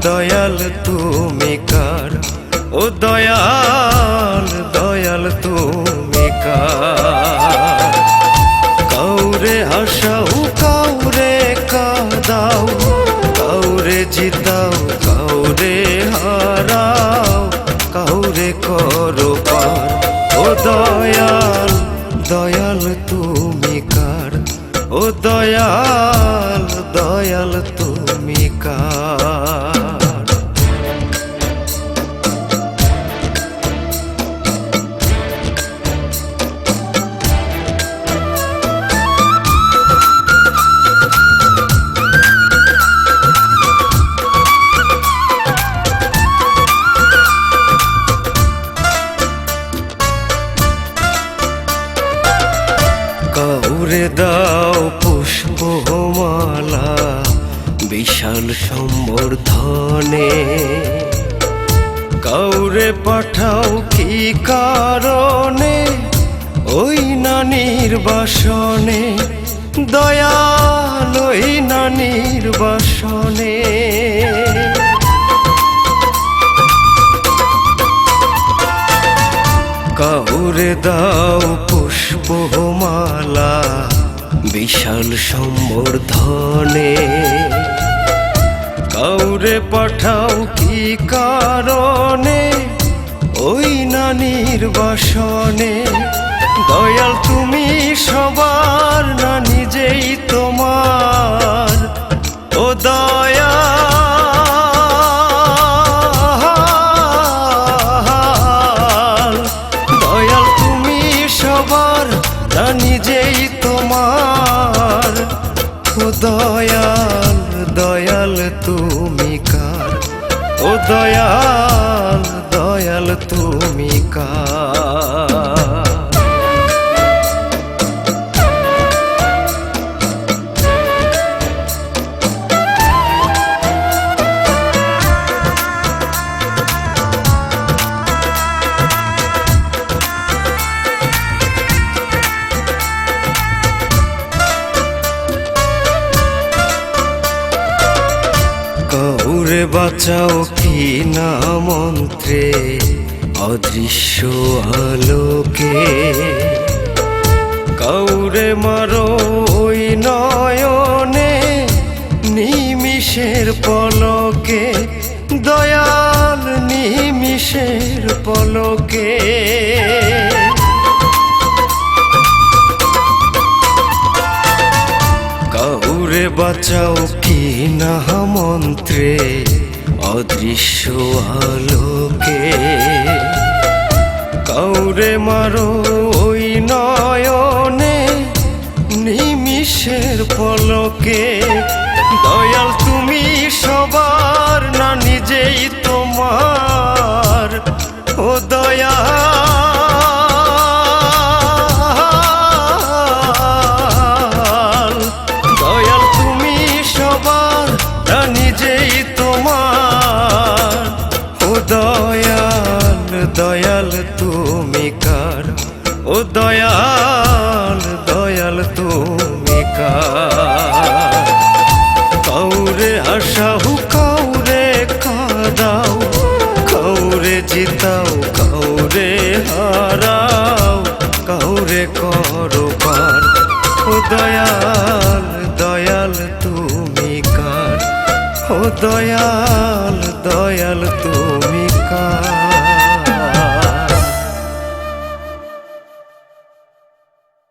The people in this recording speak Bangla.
দয়াল তুমি কার, ও দয়াল দয়াল তুমি কার। কাউরে হাসাও কাউরে কাঁদাও, কাউরে জিতাও কাউরে হারাও, কাউরে করো পার। ও দয়াল দয়াল তুমি কার, ও দয়াল দয়াল তুমি কার। কাউরে দাও পুষ্পমালা বিশাল সম্বর্ধনে, কাউরে পাঠাও কি কারণে ওই নানির বাসনে, দয়াল ওই নানির বাসনে। কাউরে দাও পুষ্পমালা বিশাল সম্বর্ধনে, কাউরে পাঠাও কি কারণে ওই নানির বাসনে। দয়াল তুমি সবার না নিজেই তোমার, ও দয়াল দয়াল তুমি সবার না নিজেই তোমার। ও দয়াল দয়াল তুমি কার, ও দয়াল দয়াল তুমি কার। কাউরে বাঁচাও কি না মন্ত্রে অদৃশ্য আলোকে, কাউরে মারো ওই নয়নে নিমিষের পলকে, দয়াল নিমিষের পলকে। কাউরে বাঁচাও কি না মন্ত্রে অদৃশ্য আলোকে, কাউরে মারো ওই নয়নে নিমিষের পলকে। দয়াল তুমি সবার না নিজেই তোমার, ও দয়াল দয়াল তুমি সবার না নিজেই তোমার। ও দয়াল দয়াল তুমি কার, ও দয়াল দয়াল তুমি কার। কাউরে হাসাও কাউরে কাঁদাও, কাউরে জিতাও কাউরে হারাও, কাউরে করো পার। ও দয়াল দয়াল তুমি কার, ও দয়াল দয়াল তুমি কার।